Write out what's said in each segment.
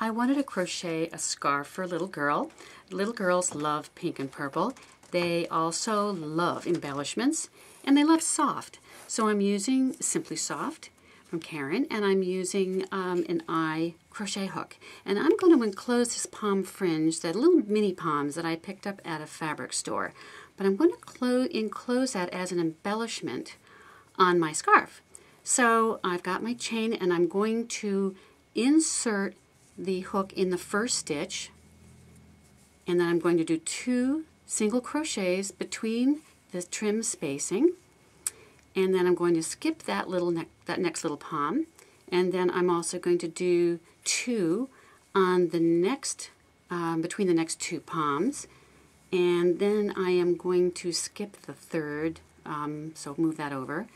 I wanted to crochet a scarf for a little girl. Little girls love pink and purple. They also love embellishments, and they love soft. So I'm using Simply Soft from Karen, and I'm using an eye crochet hook. And I'm going to enclose this pom fringe, that little mini poms that I picked up at a fabric store. But I'm going to enclose that as an embellishment on my scarf. So I've got my chain, and I'm going to insert the hook in the first stitch, and then I'm going to do 2 single crochets between the trim spacing, and then I'm going to skip that next little pom, and then I'm also going to do 2 on the next between the next 2 poms, and then I am going to skip the third, so move that over,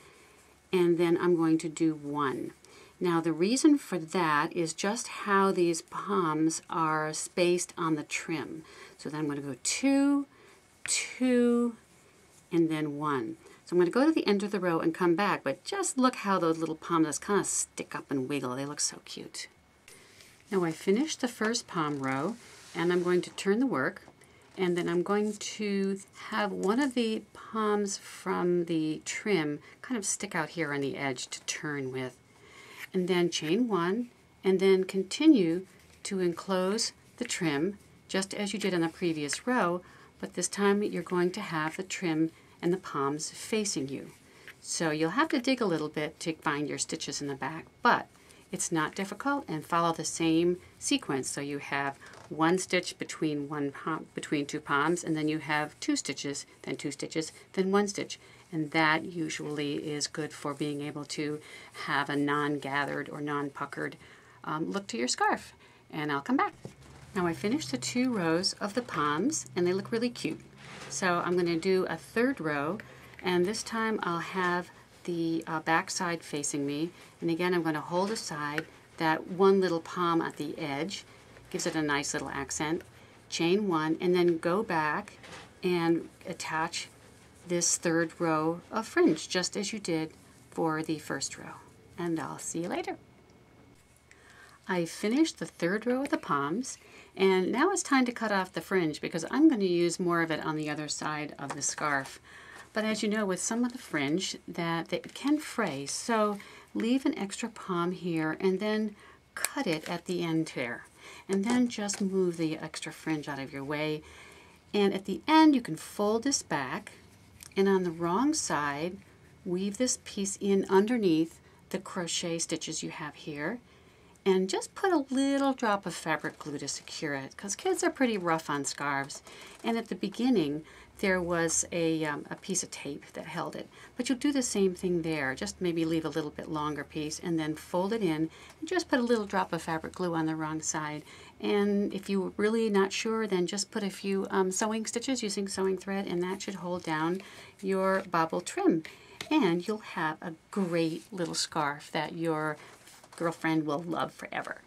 and then I'm going to do 1. Now the reason for that is just how these poms are spaced on the trim. So then I'm going to go 2, 2, and then 1. So I'm going to go to the end of the row and come back, but just look how those little poms just kind of stick up and wiggle. They look so cute. Now I finished the first pom row, and I'm going to turn the work, and then I'm going to have one of the poms from the trim kind of stick out here on the edge to turn with. And then chain 1, and then continue to enclose the trim just as you did on the previous row, but this time you're going to have the trim and the poms facing you. So you'll have to dig a little bit to find your stitches in the back, but it's not difficult, and follow the same sequence. So you have 1 stitch between 2 poms, and then you have 2 stitches, then 2 stitches, then 1 stitch. And that usually is good for being able to have a non-gathered or non-puckered look to your scarf. And I'll come back. Now I finished the 2 rows of the poms, and they look really cute. So I'm going to do a 3rd row, and this time I'll have the back side facing me. And again, I'm going to hold aside that 1 little pom at the edge. Gives it a nice little accent. Chain 1, and then go back and attach this 3rd row of fringe, just as you did for the 1st row. And I'll see you later. I finished the 3rd row of the poms, and now it's time to cut off the fringe because I'm going to use more of it on the other side of the scarf. But as you know, with some of the fringe, that it can fray, so leave an extra pom here and then cut it at the end there. And then just move the extra fringe out of your way. And at the end, you can fold this back, and on the wrong side, weave this piece in underneath the crochet stitches you have here, and just put a little drop of fabric glue to secure it, because kids are pretty rough on scarves. And at the beginning, there was a piece of tape that held it. But you'll do the same thing there. Just maybe leave a little bit longer piece and then fold it in and just put a little drop of fabric glue on the wrong side. And if you're really not sure, then just put a few sewing stitches using sewing thread, and that should hold down your bobble trim. And you'll have a great little scarf that your girlfriend will love forever.